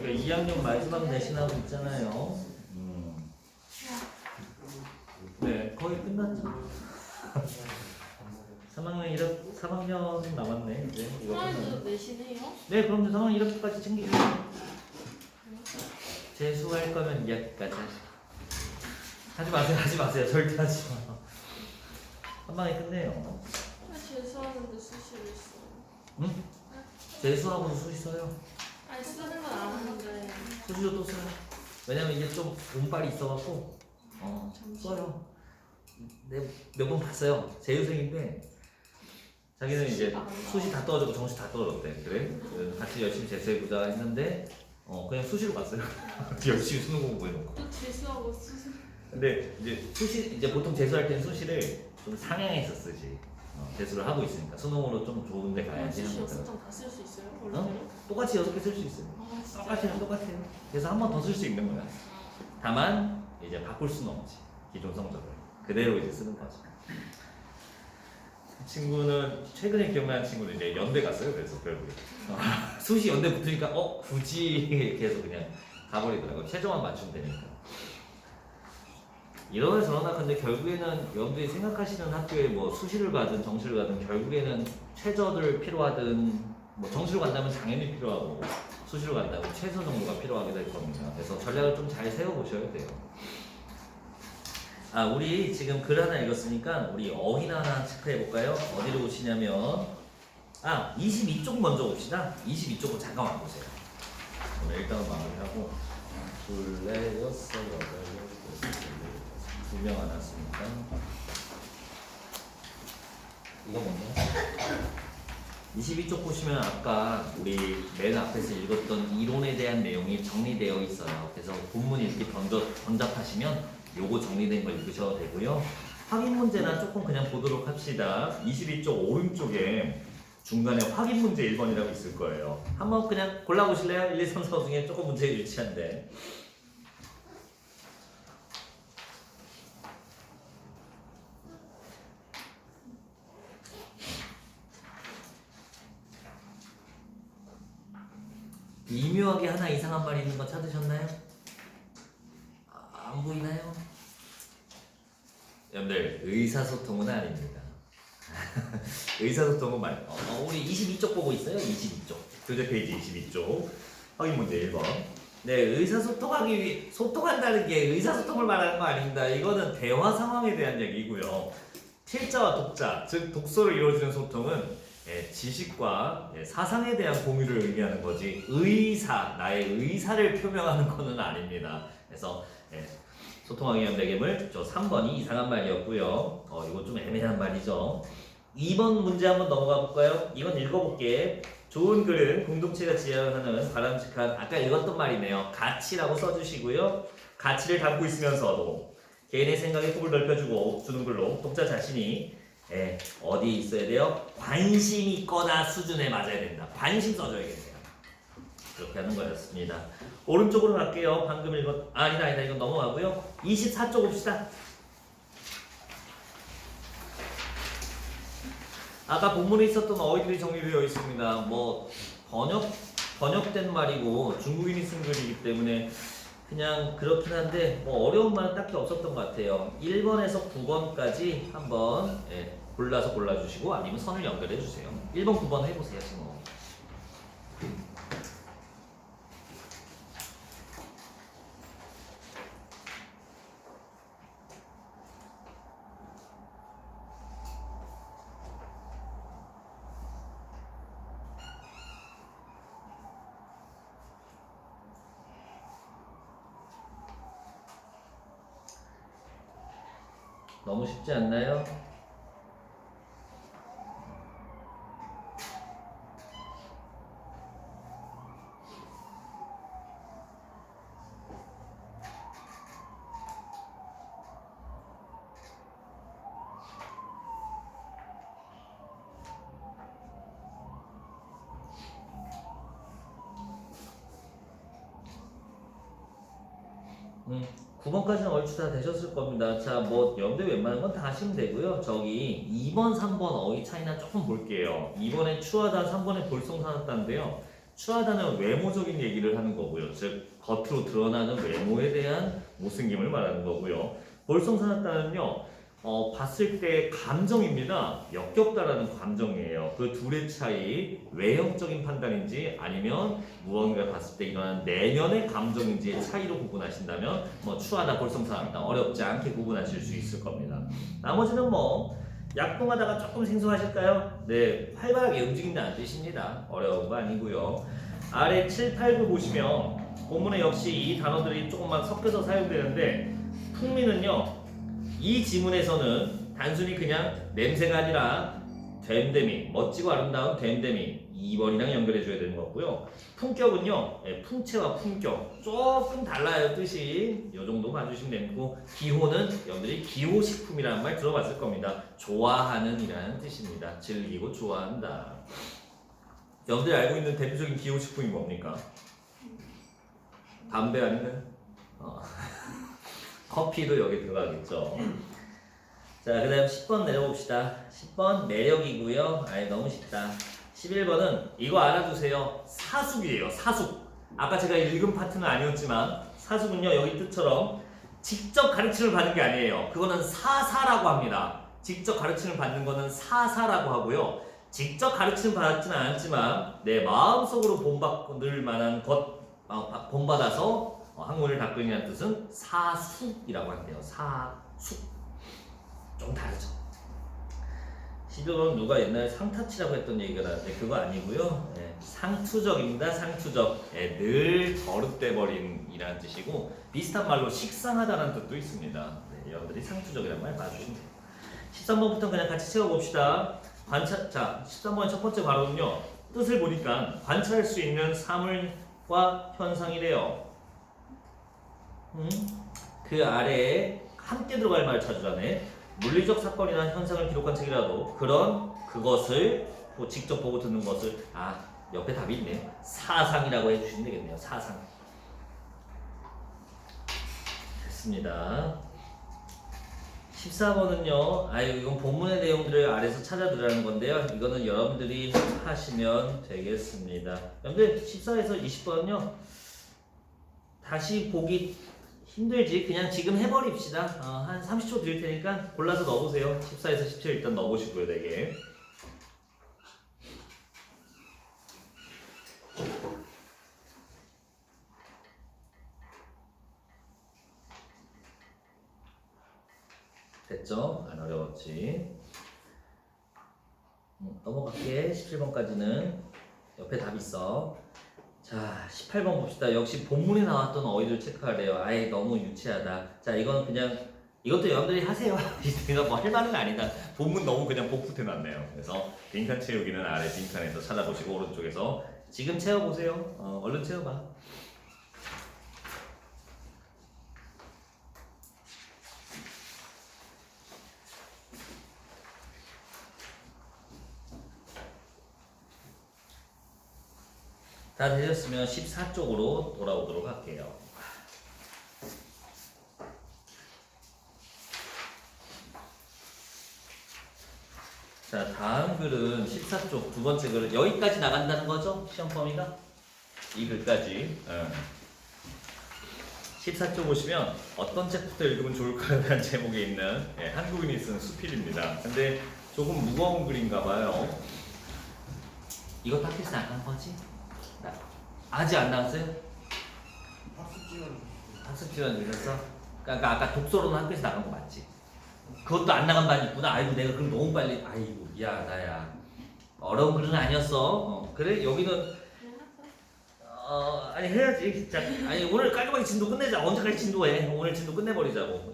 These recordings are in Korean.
그러니까 2학년 마지막 내신하고 있잖아요. 네, 거의 끝났죠. 3학년 1학 3학년 남았네 이제. 이거 하나도 끝나면. 내신해요? 네, 그럼 3학년 1학기까지 챙기세요. 재수할 거면 2학기까지 하지 마세요. 하지 마세요. 절대 하지 마. 한 방에 끝내요. 재수하는데 수시를 써요. 응? 재수하고도 수시 써요. 아니 쓰는 건 아는데. 수시도 또 써요. 왜냐면 이게 좀 운빨이 있어갖고 써요. 네, 몇 번 봤어요. 재유생인데 자기는 이제 수시 다 떨어지고 정시 다 떨어졌대. 그래? 같이 열심히 재수해보자 했는데 그냥 수시로 갔어요. 열심히 수능 공부해놓고. 또 재수하고 수시. 근데 이제 수시 이제 보통 재수할 때는 수시를 좀 상향해서 쓰지. 재수를 하고 있으니까 수능으로 좀 좋은데 가야지. 수시 하는 거죠. 6장 다 쓸 수 있어요? 원래대로? 똑같이 6개 쓸 수 있어요. 아 진짜. 똑같아요. 그래서 한 번 더 쓸 수 있는 거야. 다만 이제 바꿀 수는 없지. 기존 성적을 그대로 이제 쓰는 거죠. 그 친구는 최근에 기억나는 친구는 이제 연대 갔어요. 그래서 결국에 수시 연대 붙으니까 굳이 계속 그냥 가버리더라고요. 최저만 맞추면 되니까. 이러나 저러나 근데 결국에는 여러분들이 생각하시는 학교에 뭐 수시를 가든 정시를 가든 결국에는 최저들 필요하든 뭐 정시로 간다면 당연히 필요하고 수시로 간다면 최소 정도가 필요하게 될 겁니다. 그래서 전략을 좀 잘 세워보셔야 돼요. 우리 지금 글 하나 읽었으니까 우리 어휘 하나 체크해 볼까요? 어디로 오시냐면 22쪽 먼저 봅시다. 22쪽으로 잠깐 와보세요. 오늘 일단은 마무리하고 둘, 넷, 여섯, 여덟, 열두, 2명 안 왔으니까 이거 뭐냐? 22쪽 보시면 아까 우리 맨 앞에서 읽었던 이론에 대한 내용이 정리되어 있어요. 그래서 본문 읽기 번잡하시면 요거 정리된 거 읽으셔도 되고요. 확인 문제나 조금 그냥 보도록 합시다. 22쪽 오른쪽에 중간에 확인 문제 1번이라고 있을 거예요. 한번 그냥 골라보실래요? 1, 2, 3, 4 중에 조금 문제가 유치한데. 미묘하게 하나 이상한 말이 있는 거 찾으셨나요? 안 보이나요? 여러분들 의사소통은 아닙니다. 의사소통은 우리 22쪽 보고 있어요. 22쪽 교재 페이지 22쪽 확인 문제 1번. 네, 의사소통하기 위해 소통한다는 게 의사소통을 말하는 거 아닙니다. 이거는 대화 상황에 대한 얘기고요. 필자와 독자, 즉 독서로 이루어지는 소통은 지식과 사상에 대한 공유를 의미하는 거지 나의 의사를 표명하는 거는 아닙니다. 그래서 소통하기 위한 매개물 저 3번이 이상한 말이었고요. 이거 좀 애매한 말이죠. 2번 문제 한번 넘어가 볼까요? 이건 읽어볼게. 좋은 글은 공동체가 지향하는 바람직한 아까 읽었던 말이네요. 가치라고 써주시고요. 가치를 담고 있으면서도 개인의 생각에 폭을 넓혀주고 주는 글로 독자 자신이 어디 있어야 돼요? 관심 있거나 수준에 맞아야 된다. 관심 써줘야겠네요. 그렇게 하는 거였습니다. 오른쪽으로 갈게요. 방금 아니다 이건 넘어가고요. 24쪽 봅시다. 아까 본문에 있었던 어휘들이 정리되어 있습니다. 뭐 번역된 말이고 중국인이 쓴 글이기 때문에 그냥 그렇긴 한데 뭐 어려운 말은 딱히 없었던 것 같아요. 1번에서 9번까지 한번 골라서 골라주시고 아니면 선을 연결해 주세요. 1번, 9번 해보세요. 지금. 너무 쉽지 않나요? 음, 9번까지는 얼추 다 되셨을 겁니다. 자, 뭐 연대 웬만한 건 다 하시면 되고요. 저기 2번, 3번 어휘 차이나 조금 볼게요. 2번에 추하다, 3번에 볼송사납다인데요. 추하다는 외모적인 얘기를 하는 거고요. 즉 겉으로 드러나는 외모에 대한 못생김을 말하는 거고요. 볼썽사납다는요. 봤을 때 감정입니다. 역겹다라는 감정이에요. 그 둘의 차이, 외형적인 판단인지 아니면 무언가 봤을 때 일어나는 내면의 감정인지의 차이로 구분하신다면 뭐 추하다, 볼썽사납다 어렵지 않게 구분하실 수 있을 겁니다. 나머지는 뭐 약동하다가 조금 생소하실까요? 네, 활발하게 움직인다는 뜻입니다. 어려운 거 아니고요. 아래 7, 8, 9 보시면 본문에 역시 이 단어들이 조금만 섞여서 사용되는데 풍미는요. 이 지문에서는 단순히 그냥 냄새가 아니라 됨됨이, 멋지고 아름다운 됨됨이 2번이랑 연결해줘야 되는 거고요. 품격은요, 품체와 품격 조금 달라요 뜻이. 이 정도 봐주시면 되고 기호는 여러분들이 기호식품이라는 말 들어봤을 겁니다. 좋아하는 이라는 뜻입니다. 즐기고 좋아한다. 여러분들이 알고 있는 대표적인 기호식품이 뭡니까? 담배 아닌가요? 커피도 여기 들어가겠죠. 자, 그 다음 10번 내려봅시다. 10번 매력이고요. 아예 너무 쉽다. 11번은 이거 알아두세요. 사숙이에요. 사숙. 아까 제가 읽은 파트는 아니었지만 사숙은요 여기 뜻처럼 직접 가르침을 받는 게 아니에요. 그거는 사사라고 합니다. 직접 가르침을 받는 거는 사사라고 하고요. 직접 가르침을 받지는 않았지만 내 마음속으로 본받을 만한 것 본받아서 학문을 닦으리라는 뜻은 사숙이라고 한대요. 사숙. 좀 다르죠. 11번은 누가 옛날에 상타치라고 했던 얘기가 나는데 그거 아니고요. 상투적입니다. 상투적. 늘 버릇돼버린이라는 뜻이고 비슷한 말로 식상하다는 뜻도 있습니다. 여러분들이 상투적이라는 말 봐주시면 돼요. 13번부터 그냥 같이 채워봅시다. 자, 13번의 첫 번째 바로는요. 뜻을 보니까 관찰할 수 있는 사물과 현상이래요. 그 아래에 함께 들어갈 말을 찾으라네. 물리적 사건이나 현상을 기록한 책이라도 그것을 직접 보고 듣는 것을 옆에 답이 있네요. 사상이라고 해주시면 되겠네요. 사상. 됐습니다. 14번은요. 이건 본문의 내용들을 아래서 찾아들으라는 건데요. 이거는 여러분들이 하시면 되겠습니다. 여러분들 14에서 20번은요. 다시 보기 힘들지. 그냥 지금 해버립시다. 한 30초 드릴 테니까 골라서 넣어보세요. 14에서 17 일단 넣어보시고요. 4개. 됐죠? 안 어려웠지. 넘어갈게. 17번까지는 옆에 답 있어. 자, 18번 봅시다. 역시 본문에 나왔던 어휘들 체크하래요. 아예 너무 유치하다. 자, 이건 그냥 이것도 여러분들이 하세요. 이거 뭐 할 말은 아니다. 본문 너무 그냥 복붙해놨네요. 그래서 빈칸 채우기는 아래 빈칸에서 찾아보시고 오른쪽에서 지금 채워보세요. 얼른 채워봐. 다 되셨으면 14쪽으로 돌아오도록 할게요. 자, 다음 글은 14쪽 두 번째 글은 여기까지 나간다는 거죠? 시험 범위가? 이 글까지. 14쪽 보시면 어떤 책부터 읽으면 좋을까에 대한 제목에 있는 한국인이 쓴 수필입니다. 근데 조금 무거운 글인가 봐요. 이거 팟캐스트 안 간 거지? 아직 안 나왔어요? 학습 지원 주셨어? 그러니까 아까 독서로는 학교에서 나간 거 맞지? 그것도 안 나간 반이 있구나. 아이고 내가 그럼 너무 빨리. 아이고 미안하다 야. 어려운 글은 아니었어. 그래 여기는 아니 해야지. 자, 아니 오늘 깔끔하게 진도 끝내자. 언제까지 진도해? 오늘 진도 끝내버리자고.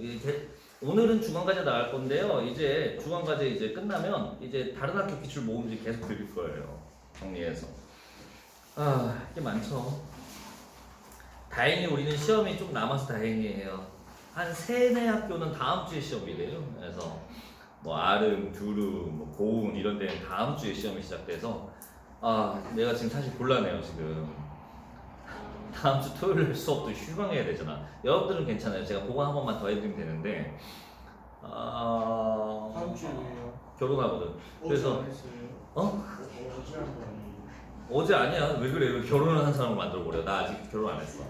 오늘은 중간과제 나갈 건데요. 이제 중간과제 이제 끝나면 이제 다른 학교 기출 모음지 계속 드릴 거예요. 정리해서. 이게 많죠. 다행히 우리는 시험이 좀 남아서 다행이에요. 한 3-4학교는 다음 주에 시험이래요. 그래서 뭐 아름, 두름, 뭐 고운 이런 데는 다음 주에 시험이 시작돼서 내가 지금 사실 곤란해요 지금. 다음 주 토요일 수업도 휴강해야 되잖아. 여러분들은 괜찮아요. 제가 보강 한 번만 더 해드리면 되는데 다음 주에요. 결혼하거든. 그래서 어제 안 했어요? 어? 어제 한 거 아니에요? 어제 아니야. 왜 그래? 왜 결혼을 한 사람을 만들어버려? 나 아직 결혼 안 했어.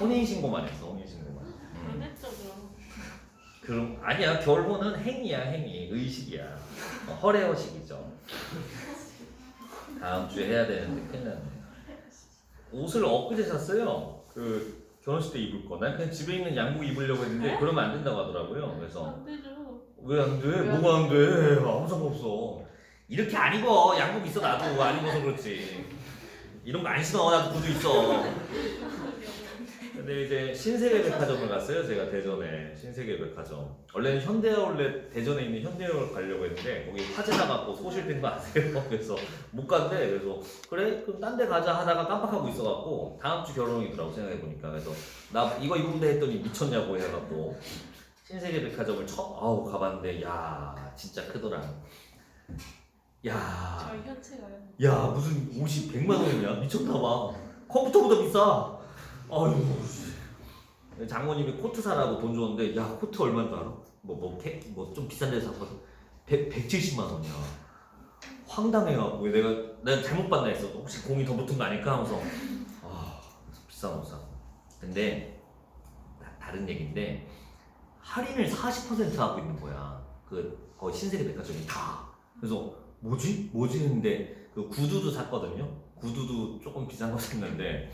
혼인신고만 했어. 혼인신고만. 안 했죠 그럼. 그럼 아니야. 결혼은 행위야. 행위. 의식이야. 허례허식이죠. 다음 주에 해야 되는데 큰일 났네. 옷을 엊그제 샀어요. 그 결혼식 때 입을 거. 난 그냥 집에 있는 양복 입으려고 했는데 그러면 안 된다고 하더라고요. 그래서 안 되죠. 왜 안 돼? 뭐가 안 돼? 아무 상관없어. 이렇게 안 입어. 양복 있어 나도 안 입어서 그렇지. 이런 거 안 신어. 나도 구두 있어. 근데 이제 신세계 백화점을 갔어요. 제가 대전에 신세계 백화점. 원래는 현대아울렛 대전에 있는 현대아울렛 가려고 했는데 거기 화재 나갖고 소실된 거 아세요? 그래서 못 간대. 그래서 그래 그럼 딴 데 가자 하다가 깜빡하고 있어갖고 다음 주 결혼이더라고 생각해 보니까. 그래서 나 이거 입으면 돼 했더니 미쳤냐고 해갖고 신세계 백화점을 처음 가봤는데 야 진짜 크더라. 야, 저희 현체가요. 야 무슨 옷이 100만 원이냐? 미쳤나봐. 컴퓨터보다 비싸. 아유, 장모님이 코트 사라고 돈 줬는데 야 코트 얼마인 줄 알아? 뭐 좀 비싼 데서 샀거든. 170만 원이야. 황당해갖고 내가 잘못 봤나 했어. 혹시 공이 더 붙은 거 아닐까 하면서 비싼 옷 사. 근데 다른 얘기인데 할인을 40% 하고 있는 거야. 거의 신세계 백화점이 다. 그래서 뭐지 했는데 그 구두도 샀거든요. 구두도 조금 비싼 거 샀는데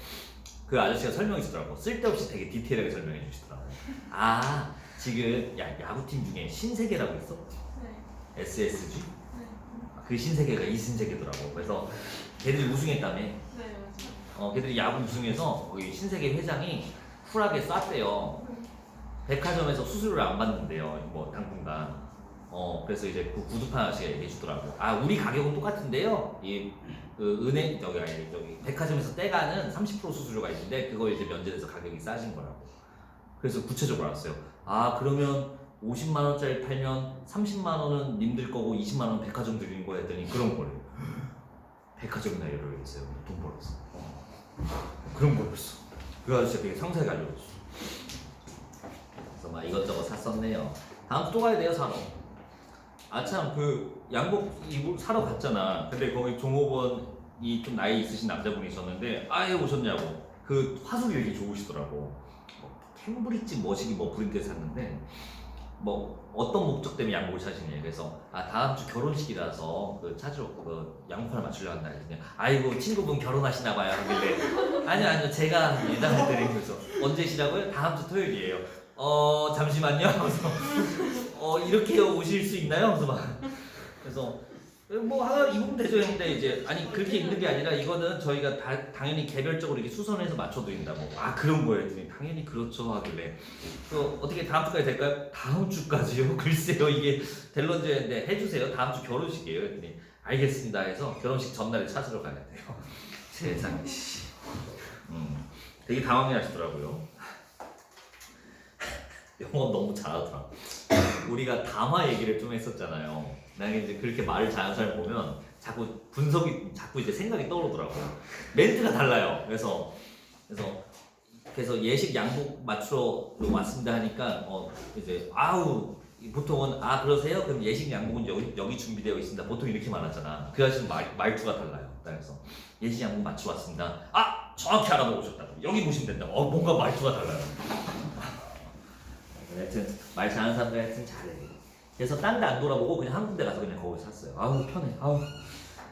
그 아저씨가 설명해 주더라고. 쓸데없이 되게 디테일하게 설명해 주시더라고. 지금 야구팀 중에 신세계라고 있어? 네. SSG? 네. 그 신세계가 이신세계더라고. 그래서 걔들이 우승했다며. 네 맞아요. 걔들이 야구 우승해서 거기 신세계 회장이 쿨하게 쐈대요. 백화점에서 수수료를 안 받는데요. 뭐 당분간. 그래서 이제 그 구두판 아저씨가 얘기해 주더라고. 우리 가격은 똑같은데요. 그 은행 저기 백화점에서 떼가는 30% 수수료가 있는데 그거 이제 면제돼서 가격이 싸진 거라고. 그래서 구체적으로 알았어요. 그러면 50만 원짜리 팔면 30만 원은 님들 거고 20만 원은 백화점 드리는 거야 했더니 그런 거래요. 백화점이나 열을 했어요. 돈 벌었어. 그런 거였어. 그 아저씨가 되게 상세하게 알려줬어. 그래서 막 이것저것 샀었네요. 다음 주 또 가야 돼요 사러. 참 그 양복 사러 갔잖아. 근데 거기 종업원이 좀 나이 있으신 남자분이 있었는데 오셨냐고. 그 화술이 되게 좋으시더라고. 캠브리지 머시기 브랜드에서 샀는데 어떤 목적 때문에 양복을 사시냐. 그래서 다음 주 결혼식이라서 그 찾으러 양복을 맞추려고 한다 했더니 아이고 친구분 결혼하시나 봐요 하길래 아니요 제가 예단해드린 거죠. 언제시라고요? 다음 주 토요일이에요. 잠시만요. 그래서 이렇게 오실 수 있나요? 그래서 하나 입으면 되죠 했는데 이제 그렇게 입는 게 아니라 이거는 저희가 당연히 개별적으로 이렇게 수선해서 맞춰드린다고. 그런 거예요 했더니 당연히 그렇죠 하길래 어떻게 다음 주까지 될까요? 다음 주까지요? 글쎄요 이게 될런지 해주세요. 다음 주 결혼식이에요 했더니 알겠습니다 해서 결혼식 전날에 찾으러 가야 돼요. 세상에 되게 당황해 하시더라고요. 영어 너무 잘하더라. 우리가 담화 얘기를 좀 했었잖아요. 나는 이제 그렇게 말을 잘하는 사람 보면 자꾸 이제 생각이 떠오르더라고. 멘트가 달라요. 그래서 예식 양복 맞추러 왔습니다 하니까 이제 보통은 그러세요? 그럼 예식 양복은 여기 준비되어 있습니다. 보통 이렇게 말하잖아. 그 아저씨는 말투가 달라요. 그래서 예식 양복 맞추러 왔습니다. 정확히 알아보고 오셨다고. 여기 보시면 된다고. 뭔가 말투가 달라요. 하여튼 말 잘하는 사람들 하여튼 잘해. 그래서 딴 데 안 돌아보고 그냥 한 군데 가서 그냥 거기서 샀어요. 편해.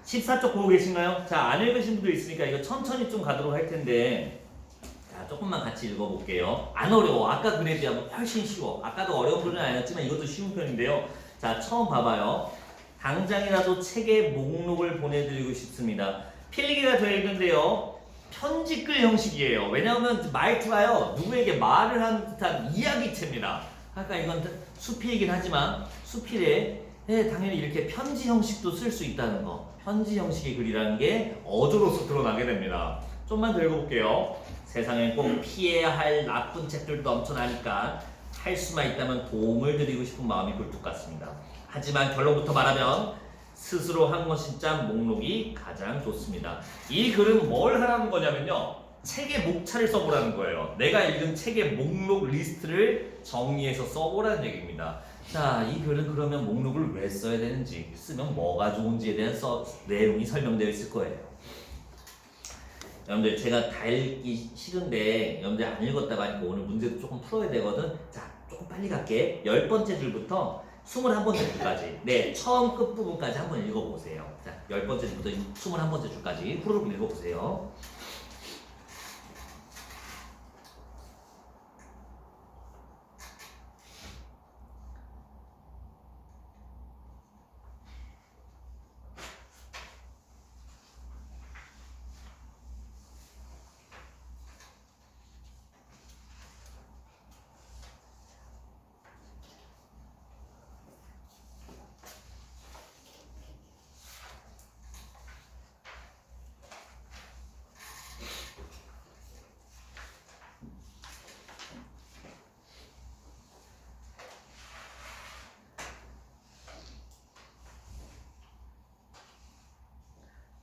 14쪽 보고 계신가요? 자, 안 읽으신 분들 있으니까 이거 천천히 좀 가도록 할 텐데 자, 조금만 같이 읽어볼게요. 안 어려워. 아까 글에 비하면 훨씬 쉬워. 아까도 어려운 글은 아니었지만 이것도 쉬운 편인데요. 자, 처음 봐봐요. 당장이라도 책의 목록을 보내드리고 싶습니다. 필기가 되어 있는데요. 편지글 형식이에요. 왜냐하면 말투가요 누구에게 말을 하는 듯한 이야기체입니다. 이건 수필이긴 하지만 수필에 당연히 이렇게 편지 형식도 쓸 수 있다는 거. 편지 형식의 글이라는 게 어조로서 드러나게 됩니다. 좀만 더 읽어볼게요. 세상에 꼭 피해야 할 나쁜 책들도 넘쳐나니까 할 수만 있다면 도움을 드리고 싶은 마음이 굴뚝 같습니다. 하지만 결론부터 말하면 스스로 한 것인짜 목록이 가장 좋습니다. 이 글은 뭘 하라는 거냐면요. 책의 목차를 써보라는 거예요. 내가 읽은 책의 목록 리스트를 정리해서 써보라는 얘기입니다. 자, 이 글은 그러면 목록을 왜 써야 되는지, 쓰면 뭐가 좋은지에 대한 내용이 설명되어 있을 거예요. 여러분들 제가 다 읽기 싫은데 여러분들 안 읽었다고 하니까 오늘 문제도 조금 풀어야 되거든. 자, 조금 빨리 갈게. 10번째 줄부터 21번째 줄까지. 네, 처음 끝부분까지 한번 읽어보세요. 자, 10번째 줄부터 21번째 줄까지 후루룩 읽어보세요.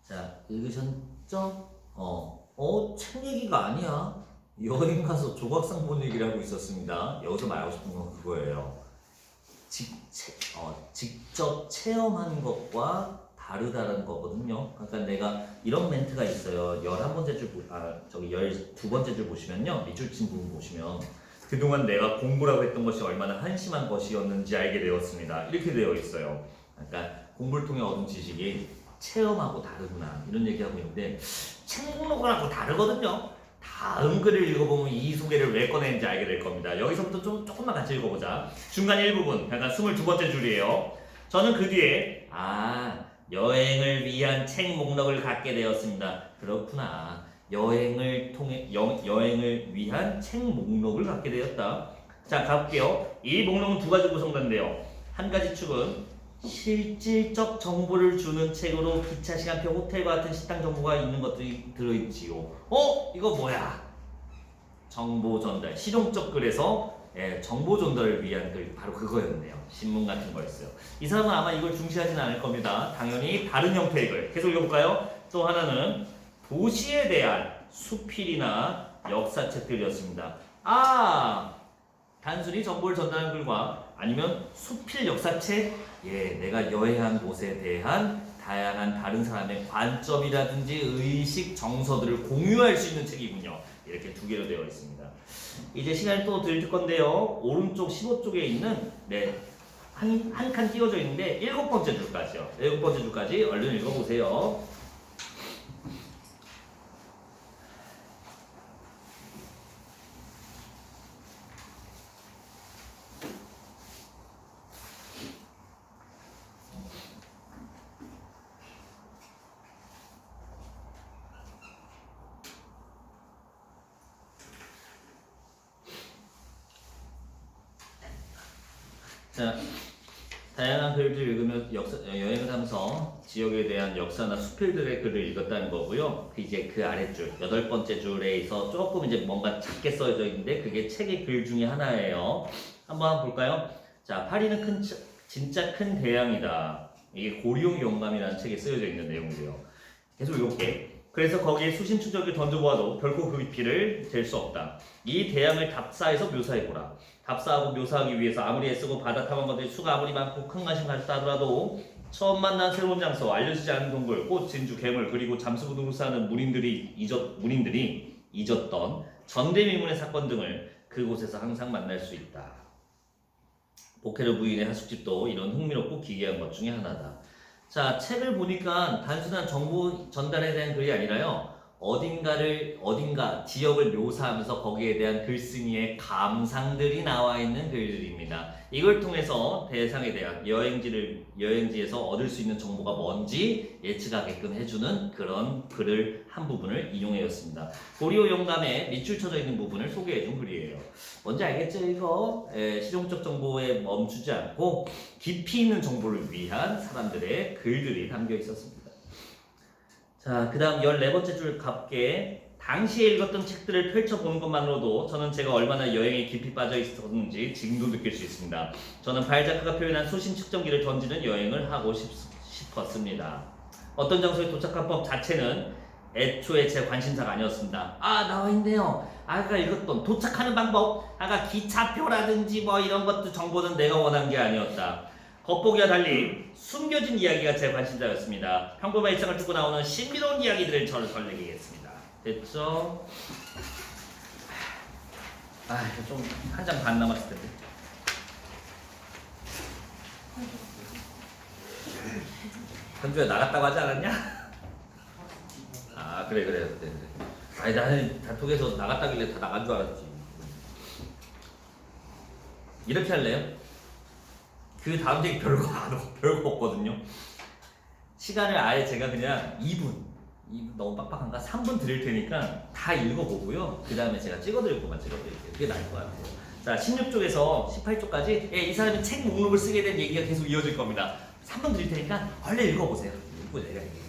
자, 읽으셨죠? 책 얘기가 아니야. 여행 가서 조각상 본 얘기를 하고 있었습니다. 여기서 말하고 싶은 건 그거예요. 직접 체험한 것과 다르다는 거거든요. 그러니까 내가 이런 멘트가 있어요. 11번째 줄, 12번째 줄 보시면요. 밑줄 친 부분 보시면 그동안 내가 공부라고 했던 것이 얼마나 한심한 것이었는지 알게 되었습니다. 이렇게 되어 있어요. 그러니까 공부를 통해 얻은 지식이 체험하고 다르구나 이런 얘기하고 있는데 책 목록하고 다르거든요. 다음 글을 읽어보면 이 소개를 왜 꺼내는지 알게 될 겁니다. 여기서부터 조금만 같이 읽어보자. 중간 일부분, 약간 22번째 줄이에요. 저는 그 뒤에 여행을 위한 책 목록을 갖게 되었습니다. 그렇구나. 여행을 위한 책 목록을 갖게 되었다. 자, 가볼게요. 이 목록은 두 가지 구성된대요. 한 가지 축은 실질적 정보를 주는 책으로 기차 시간표, 호텔과 같은 식당 정보가 있는 것들이 들어있지요. 이거 뭐야? 정보 전달, 실용적 글에서 정보 전달을 위한 글, 바로 그거였네요. 신문 같은 거였어요. 이 사람은 아마 이걸 중시하진 않을 겁니다. 당연히 다른 형태의 글. 계속 읽어볼까요? 또 하나는 도시에 대한 수필이나 역사책들이었습니다. 단순히 정보를 전달하는 글과 아니면 수필 역사책, 내가 여행한 곳에 대한 다양한 다른 사람의 관점이라든지 의식, 정서들을 공유할 수 있는 책이군요. 이렇게 두 개로 되어 있습니다. 이제 시간을 또 드릴 건데요. 오른쪽 15쪽에 있는 한 칸 띄워져 있는데 7번째 줄까지요. 7번째 줄까지 얼른 읽어보세요. 자, 다양한 글들 읽으면 여행을 하면서 지역에 대한 역사나 수필들의 글을 읽었다는 거고요. 이제 그 아랫줄, 8번째 줄에서 조금 이제 뭔가 작게 써져 있는데 그게 책의 글 중에 하나예요. 한번 볼까요? 자, 파리는 진짜 큰 대양이다. 이게 고리용 영감이라는 책에 쓰여져 있는 내용이에요. 계속 읽어볼게. 그래서 거기에 수신 추적을 던져보아도 결코 그 깊이를 잴 수 없다. 이 대양을 답사해서 묘사해보라. 답사하고 묘사하기 위해서 아무리 애쓰고 바다 탐험 것들이 수가 아무리 많고 큰 관심 가졌다 하더라도 처음 만난 새로운 장소, 알려지지 않은 동굴, 꽃, 진주, 괴물, 그리고 잠수부 등을 사는 문인들이 잊었던 전대미문의 사건 등을 그곳에서 항상 만날 수 있다. 보케르 부인의 하숙집도 이런 흥미롭고 기괴한 것 중에 하나다. 자, 책을 보니까 단순한 정보 전달에 대한 글이 아니라요. 어딘가 지역을 묘사하면서 거기에 대한 글쓴이의 감상들이 나와 있는 글들입니다. 이걸 통해서 대상에 대한 여행지에서 얻을 수 있는 정보가 뭔지 예측하게끔 해주는 그런 글을 한 부분을 인용하였습니다. 고리오 영감의 밑줄 쳐져 있는 부분을 소개해준 글이에요. 뭔지 알겠죠? 이거 실용적 정보에 멈추지 않고 깊이 있는 정보를 위한 사람들의 글들이 담겨 있었습니다. 자, 그 다음 14번째 줄 갑게 당시에 읽었던 책들을 펼쳐보는 것만으로도 저는 제가 얼마나 여행에 깊이 빠져 있었는지 지금도 느낄 수 있습니다. 저는 발자크가 표현한 수신 측정기를 던지는 여행을 하고 싶었습니다. 어떤 장소에 도착한 법 자체는 애초에 제 관심사가 아니었습니다. 나와 있네요. 아까 읽었던 도착하는 방법, 아까 기차표라든지 뭐 이런 것도 정보는 내가 원한 게 아니었다. 겉보기와 달리 숨겨진 이야기가 제 관심사였습니다. 평범한 일상을 뚫고 나오는 신비로운 이야기들을 저를 설레게 했습니다. 됐죠? 아, 이거 좀 한 장 반 남았을 텐데. 현주야 나갔다고 하지 않았냐? 아, 그래. 아니, 나는 단톡에서 나갔다길래 다 나간 줄 알았지. 이렇게 할래요? 그 다음 얘기 별거 없거든요. 시간을 아예 제가 그냥 2분 너무 빡빡한가? 3분 드릴 테니까 다 읽어보고요. 그 다음에 제가 찍어드릴 것만 찍어드릴게요. 그게 나을 것 같아요. 자, 16쪽에서 18쪽까지 이 사람이 책 목록을 쓰게 된 얘기가 계속 이어질 겁니다. 3분 드릴 테니까 얼른 읽어보세요. 읽고 내가 얘기해.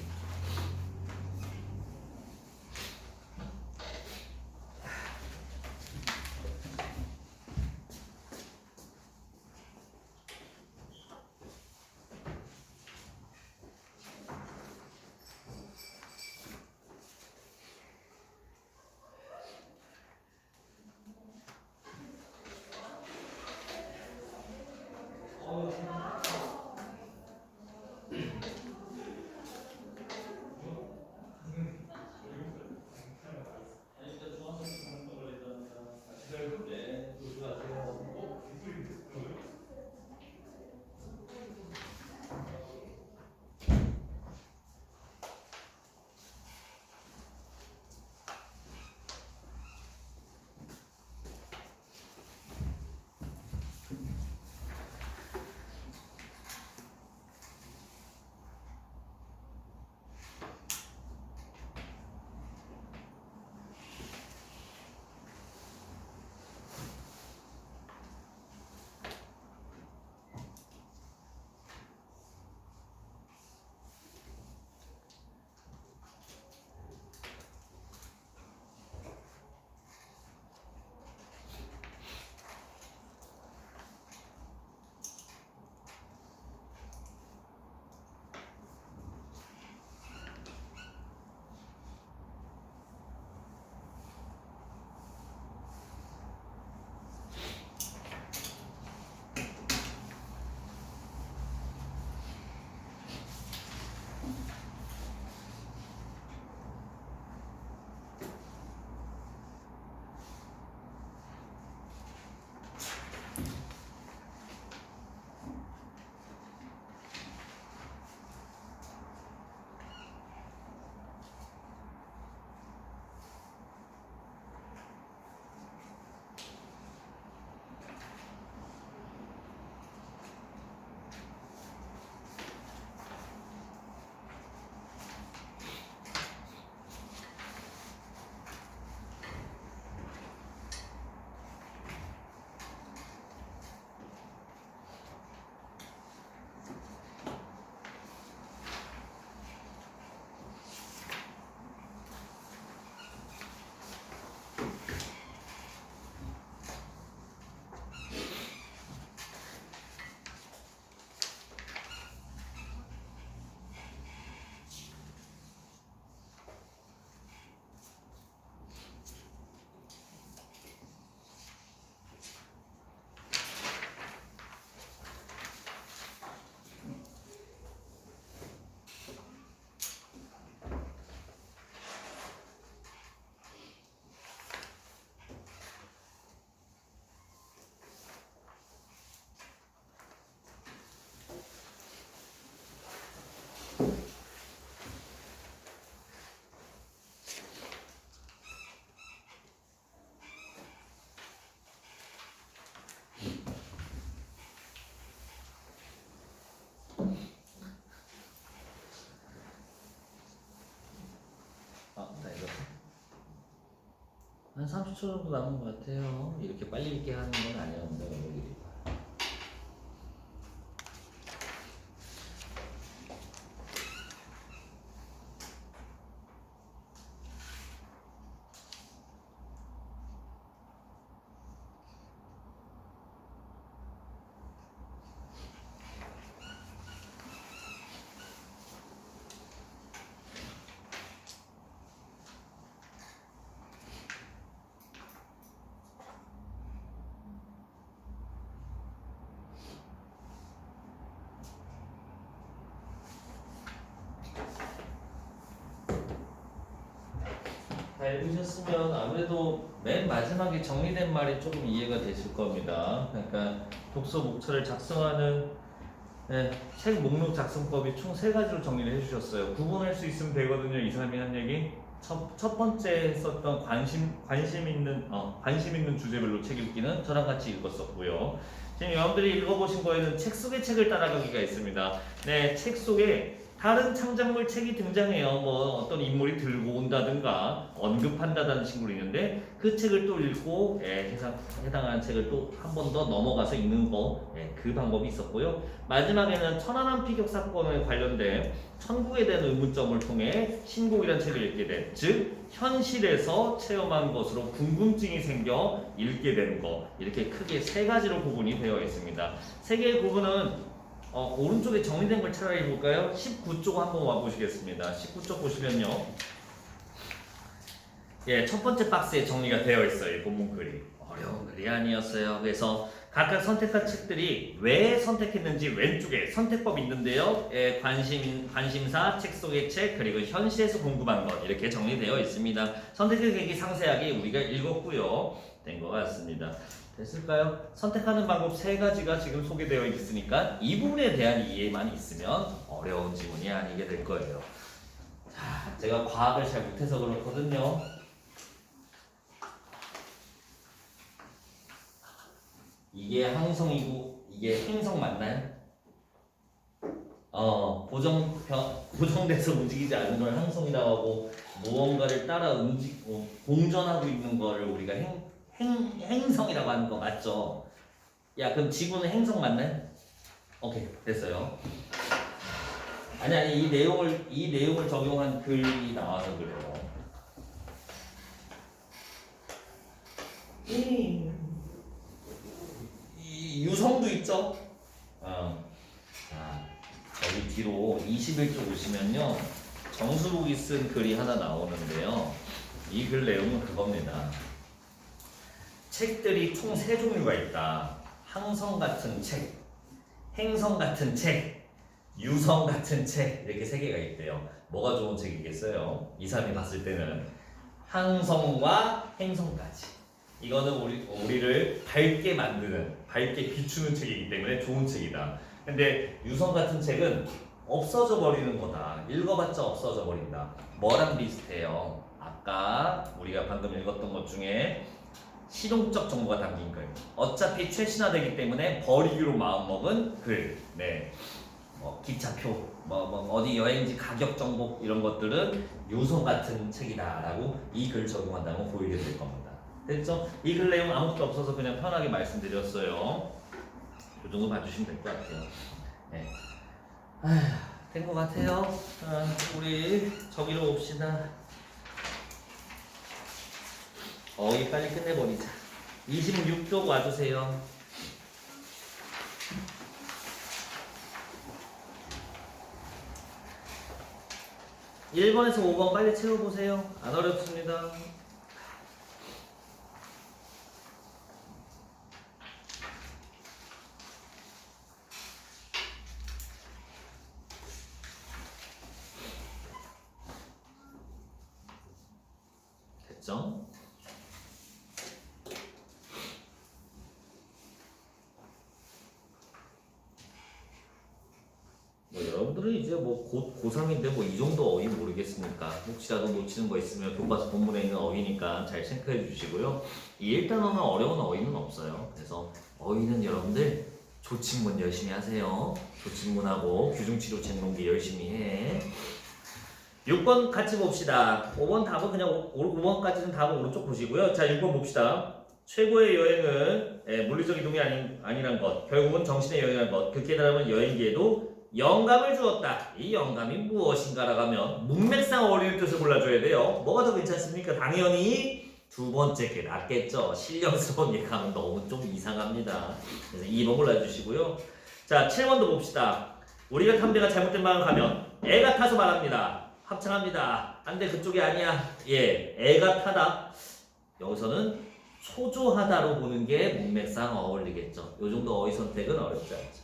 한 30초 정도 남은 것 같아요. 이렇게 빨리 읽게 하는 건 아니었는데 여기. 잘 보셨으면 아무래도 맨 마지막에 정리된 말이 조금 이해가 되실 겁니다. 그러니까 독서 목차를 작성하는 책 목록 작성법이 총 3가지로 정리를 해주셨어요. 구분할 수 있으면 되거든요. 이 사람이 한 얘기. 첫 번째 썼던 관심 있는 주제별로 책 읽기는 저랑 같이 읽었었고요. 지금 여러분들이 읽어보신 거에는 책 속의 책을 따라가기가 있습니다. 네, 책 속에 다른 창작물 책이 등장해요. 뭐 어떤 인물이 들고 온다든가 언급한다는 친구가 있는데 그 책을 또 읽고 해당하는 책을 또 한 번 더 넘어가서 읽는 거, 그 방법이 있었고요. 마지막에는 천안함 피격 사건에 관련된 천국에 대한 의문점을 통해 신곡이라는 책을 읽게 된, 즉 현실에서 체험한 것으로 궁금증이 생겨 읽게 되는 거, 이렇게 크게 3가지로 구분이 되어 있습니다. 3개의 구분은 오른쪽에 정리된 걸 차라리 볼까요? 19쪽 한번 와보시겠습니다. 19쪽 보시면요. 첫 번째 박스에 정리가 되어 있어요. 이 본문 글이. 어려운 글이 아니었어요. 그래서 각각 선택한 책들이 왜 선택했는지 왼쪽에 선택법이 있는데요. 관심사, 책 속의 책, 그리고 현실에서 궁금한 것, 이렇게 정리되어 있습니다. 선택의 계기 상세하게 우리가 읽었고요. 된 것 같습니다. 됐을까요? 선택하는 방법 3가지가 지금 소개되어 있으니까 이 부분에 대한 이해만 있으면 어려운 지문이 아니게 될 거예요. 자, 제가 과학을 잘 못해서 그렇거든요. 이게 항성이고 이게 행성 맞나요? 고정돼서 움직이지 않는 걸 항성이라고 하고 무언가를 따라 공전하고 있는 거를 우리가 행성이라고 하는 거 맞죠? 야, 그럼 지구는 행성 맞나요? 오케이, 됐어요. 아니 이 내용을 적용한 글이 나와서 그래요. 이 유성도 있죠? 자, 여기 뒤로 21쪽 보시면요. 정수복이 쓴 글이 하나 나오는데요. 이 글 내용은 그겁니다. 책들이 총 3종류가 있다. 항성 같은 책, 행성 같은 책, 유성 같은 책, 이렇게 3개가 있대요. 뭐가 좋은 책이겠어요? 이 사람이 봤을 때는 항성과 행성까지. 이거는 우리를 밝게 만드는, 밝게 비추는 책이기 때문에 좋은 책이다. 근데 유성 같은 책은 없어져 버리는 거다. 읽어봤자 없어져 버린다. 뭐랑 비슷해요? 아까 우리가 방금 읽었던 것 중에 실용적 정보가 담긴 글. 어차피 최신화되기 때문에 버리기로 마음먹은 글. 네. 기차표, 어디 여행지 가격 정보 이런 것들은 유성 같은 책이다라고 이 글 적용한다면 보이게 될 겁니다. 됐죠? 이 글 내용 아무것도 없어서 그냥 편하게 말씀드렸어요. 이 정도 봐주시면 될 것 같아요. 네. 된 것 같아요. 우리 저기로 옵시다. 이 빨리 끝내버리자. 26쪽 와주세요. 1번에서 5번 빨리 채워보세요. 안 어렵습니다. 됐죠? 여러분들은 이제 곧 고3인데 이 정도 어휘 모르겠으니까 혹시라도 놓치는 거 있으면 교과서 본문에 있는 어휘니까 잘 체크해 주시고요. 이 1단원은 어려운 어휘는 없어요. 그래서 어휘는 여러분들 조친문 열심히 하세요. 조친문하고 규중치료 쟁론기 열심히 해. 6번 같이 봅시다. 5번 답은 그냥 5번까지는 답은 오른쪽 보시고요. 자, 6번 봅시다. 최고의 여행은 물리적 이동이 아니란 것, 결국은 정신의 여행이란 것, 그 깨달음은 여행기에도 영감을 주었다. 이 영감이 무엇인가라고 하면 문맥상 어울리는 뜻을 골라줘야 돼요. 뭐가 더 괜찮습니까? 당연히 두 번째 게 낫겠죠. 신령스러운 얘기하면 너무 좀 이상합니다. 그래서 2번 골라주시고요. 자, 7번도 봅시다. 우리가 탐대가 잘못된 방을 가면 애가 타서 말합니다. 합창합니다. 안돼, 그쪽이 아니야. 애가 타다. 여기서는 초조하다로 보는 게 문맥상 어울리겠죠. 이 정도 어휘 선택은 어렵지 않죠.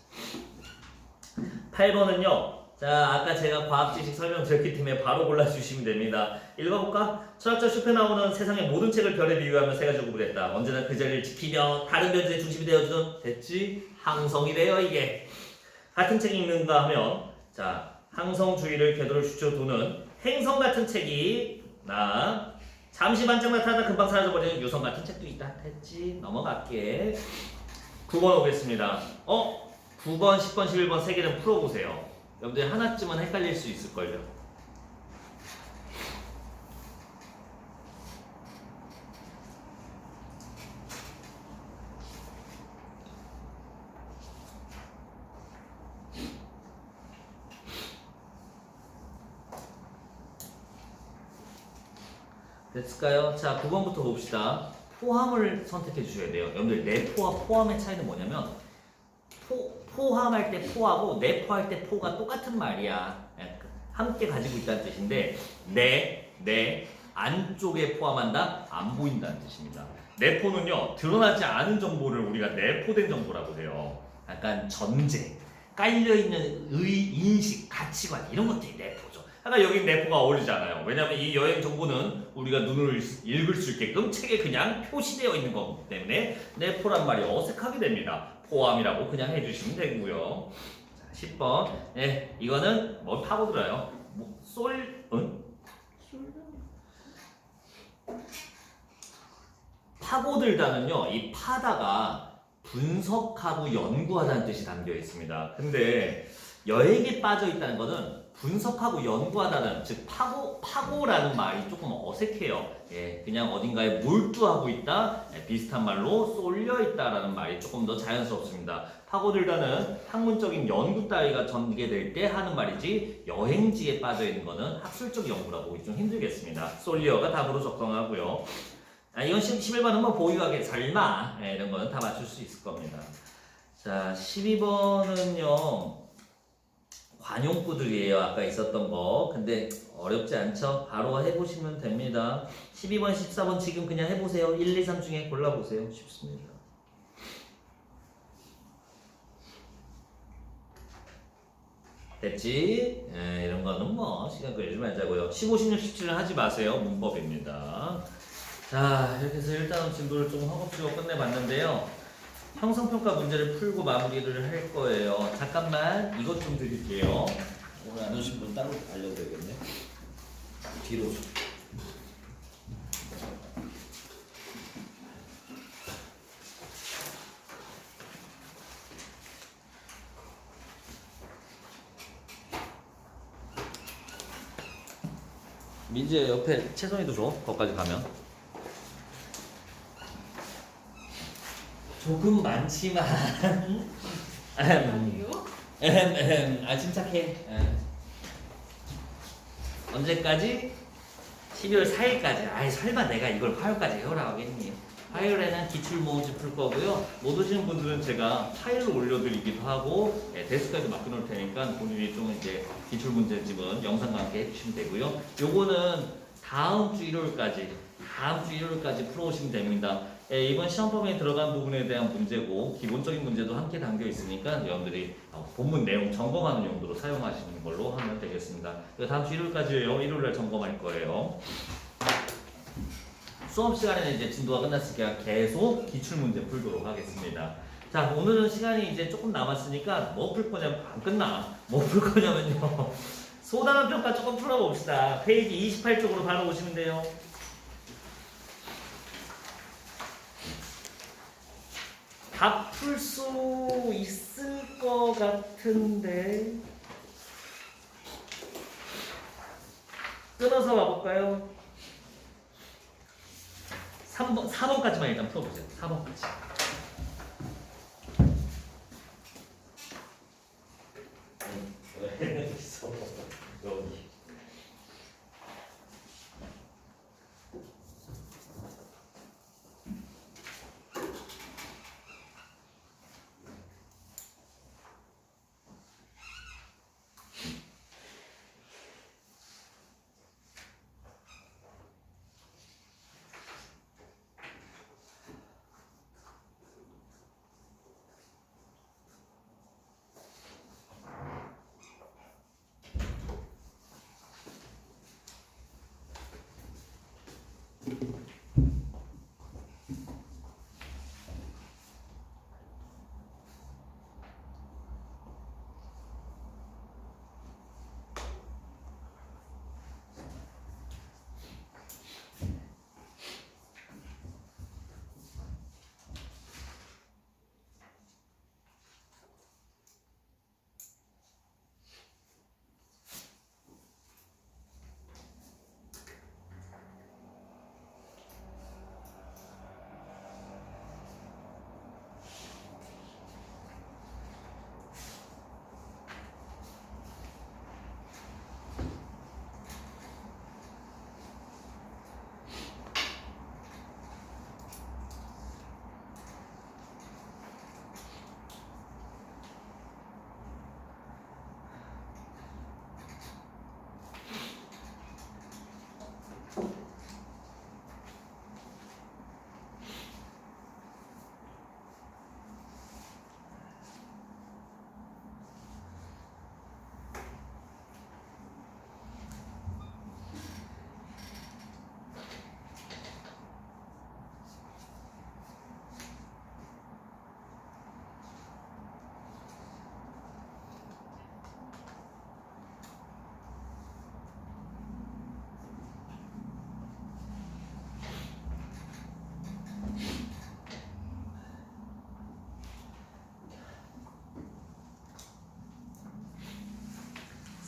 8번은요. 자, 아까 제가 과학 지식 설명드렸기 때문에 바로 골라주시면 됩니다. 읽어볼까? 철학자 쇼펜하우어는 세상의 모든 책을 별에 비유하며 세 가지로 구분했다. 언제나 그 자리를 지키며 다른 변제의 중심이 되어주는 됐지? 항성이래요 이게. 같은 책이 읽는가 하면 자 항성주의를 궤도를 주쳐두는 행성 같은 책이 나 잠시 반짝 나타나다 금방 사라져버리는 유성 같은 책도 있다. 됐지? 넘어갈게. 9번 오겠습니다. 9번, 10번, 11번 세 개는 풀어보세요. 여러분들 하나쯤은 헷갈릴 수 있을걸요. 됐을까요? 자, 9번부터 봅시다. 포함을 선택해 주셔야 돼요. 여러분들 내포와 포함의 차이는 뭐냐면 포함할 때 포하고 내포할 때 포가 똑같은 말이야. 함께 가지고 있다는 뜻인데 내 안쪽에 포함한다? 안 보인다는 뜻입니다. 내포는요. 드러나지 않은 정보를 우리가 내포된 정보라고 해요. 약간 전제, 깔려있는 인식, 가치관 이런 것들이 내포죠. 하나 여기 내포가 어울리잖아요. 왜냐하면 이 여행 정보는 우리가 눈을 읽을 수 있게끔 책에 그냥 표시되어 있는 거기 때문에 내포란 말이 어색하게 됩니다. 포함이라고 그냥 해주시면 되고요. 자, 10번. 네, 이거는 뭘 파고들어요? 파고들다는요, 이 파다가 분석하고 연구하다는 뜻이 담겨 있습니다. 근데 여행에 빠져 있다는 것은 분석하고 연구하다는 즉 파고라는 말이 조금 어색해요. 예, 그냥 어딘가에 몰두하고 있다, 비슷한 말로 쏠려 있다라는 말이 조금 더 자연스럽습니다. 파고들다는 학문적인 연구 따위가 전개될 때 하는 말이지 여행지에 빠져 있는 거는 학술적 연구라고 보기 좀 힘들겠습니다. 쏠리어가 답으로 적성하고요. 이건 11번은 뭐 보유하게 설마 이런 거는 다 맞출 수 있을 겁니다. 자, 12번은요. 관용구들이에요. 아까 있었던 거. 근데 어렵지 않죠? 바로 해보시면 됩니다. 12번, 14번 지금 그냥 해보세요. 1, 2, 3 중에 골라보세요. 쉽습니다. 됐지? 이런 거는 뭐 시간 끌지 말자고요. 15, 16, 17은 하지 마세요. 문법입니다. 자, 이렇게 해서 일단은 진도를 좀 허겁지겁 끝내봤는데요. 형성평가 문제를 풀고 마무리를 할 거예요. 잠깐만 이것 좀 드릴게요. 오늘 안 오신 분 따로 알려드려야겠네. 뒤로 좀. 민지야 옆에 채성이도 줘. 거기까지 가면. 조금 많지만 아니요? 침착해. 언제까지? 12월 4일까지. 아이 설마 내가 이걸 화요일까지 해오라고 하겠니? 화요일에는 기출모음집 풀 거고요. 못 오시는 분들은 제가 파일로 올려드리기도 하고 데스크까지 맡겨놓을 테니까 본인이 좀 이제 기출문제집은 영상과 함께 해주시면 되고요. 요거는 다음 주 일요일까지 풀어오시면 됩니다. 이번 시험범위에 들어간 부분에 대한 문제고 기본적인 문제도 함께 담겨 있으니까 여러분들이 본문 내용 점검하는 용도로 사용하시는 걸로 하면 되겠습니다. 다음 주 일요일까지예요. 일요일날 점검할 거예요. 수업 시간에는 이제 진도가 끝났으니까 계속 기출문제 풀도록 하겠습니다. 자, 오늘은 시간이 이제 조금 남았으니까 뭐 풀 거냐면 안 끝나. 뭐 풀 거냐면요. 소단원 평가 조금 풀어봅시다. 페이지 28쪽으로 바로 오시면 돼요. 다 풀 수 있을 것 같은데 끊어서 와볼까요? 4번까지만 일단 풀어보세요. 4번까지. 왜 있어? 여기.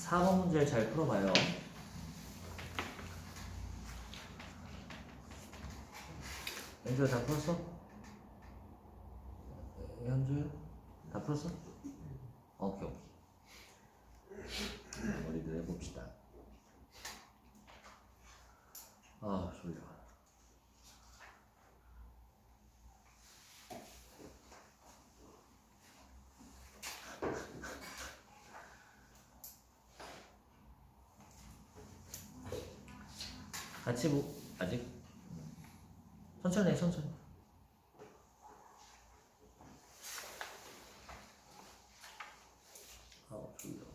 4번 문제를 잘 풀어봐요. 현주야 다 풀었어? 현주야 다 풀었어? 오케이. 머리들 해봅시다. 아 졸려. 같이 아직 천천히 해 천천히. 아 졸려.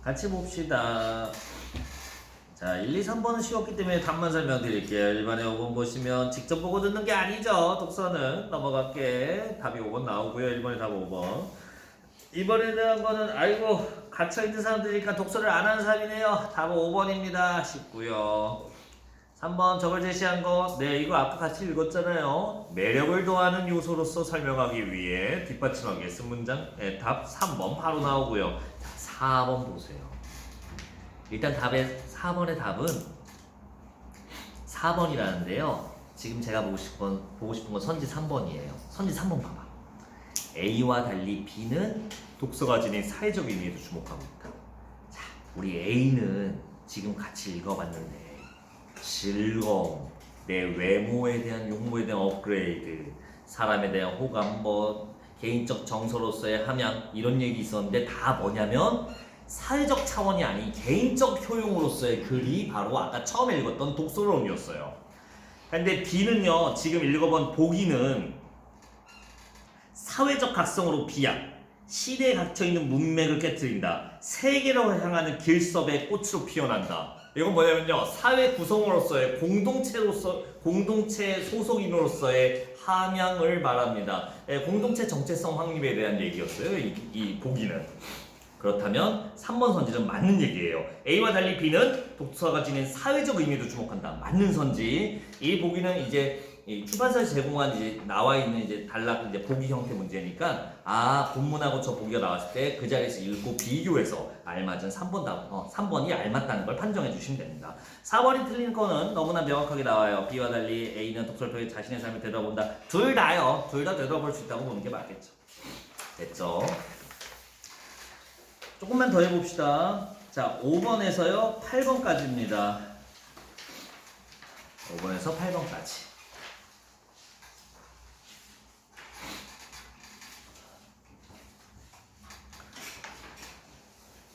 같이 봅시다. 자, 1, 2, 3번은 쉬웠기 때문에 답만 설명드릴게요. 1번에 5번 보시면 직접 보고 듣는 게 아니죠. 독서는 넘어갈게. 답이 5번 나오고요. 1번에 답 5번. 2번에 대한 거는 아이고 갇혀있는 사람들이니까 독서를 안 하는 사람이네요. 답은 5번입니다. 쉽고요. 3번 저걸 제시한 거, 네 이거 아까 같이 읽었잖아요. 매력을 더하는 요소로서 설명하기 위해 뒷받침하기 위해 쓴 문장. 네, 답 3번 바로 나오고요. 자, 4번 보세요. 일단 4번의 답은 4번이라는데요. 지금 제가 보고 싶은 건 선지 3번이에요. 선지 3번 봐봐. A와 달리 B는 독서가 지닌 사회적 의미에도 주목하고 있다. 자, 우리 A는 지금 같이 읽어봤는데 즐거움, 내 외모에 대한 용모에 대한 업그레이드, 사람에 대한 호감, 개인적 정서로서의 함양 이런 얘기 있었는데 다 뭐냐면 사회적 차원이 아닌 개인적 효용으로서의 글이 바로 아까 처음에 읽었던 독서론이었어요. 근데 B는요, 지금 읽어본 보기는 사회적 각성으로 비약, 시대에 갇혀있는 문맥을 깨트린다, 세계로 향하는 길섭의 꽃으로 피어난다. 이건 뭐냐면요, 사회 구성으로서의 공동체 소속인으로서의 함양을 말합니다. 공동체 정체성 확립에 대한 얘기였어요. 이 보기는. 그렇다면 3번 선지는 맞는 얘기예요. A와 달리 B는 독서가 지닌 사회적 의미도 주목한다. 맞는 선지. 이 보기는 이제 이 출판사에서 제공한 이제 나와 있는 이제 단락 이제 보기 형태 문제니까 본문하고 저 보기가 나왔을 때 그 자리에서 읽고 비교해서 알맞은 3번 답, 3번이 알맞다는 걸 판정해 주시면 됩니다. 4번이 틀린 거는 너무나 명확하게 나와요. B와 달리 A는 독서를 통해 자신의 삶을 되돌아본다. 둘 다요. 둘 다 되돌아볼 수 있다고 보는 게 맞겠죠. 됐죠? 조금만 더 해봅시다. 자, 5번에서요 8번까지입니다. 5번에서 8번까지.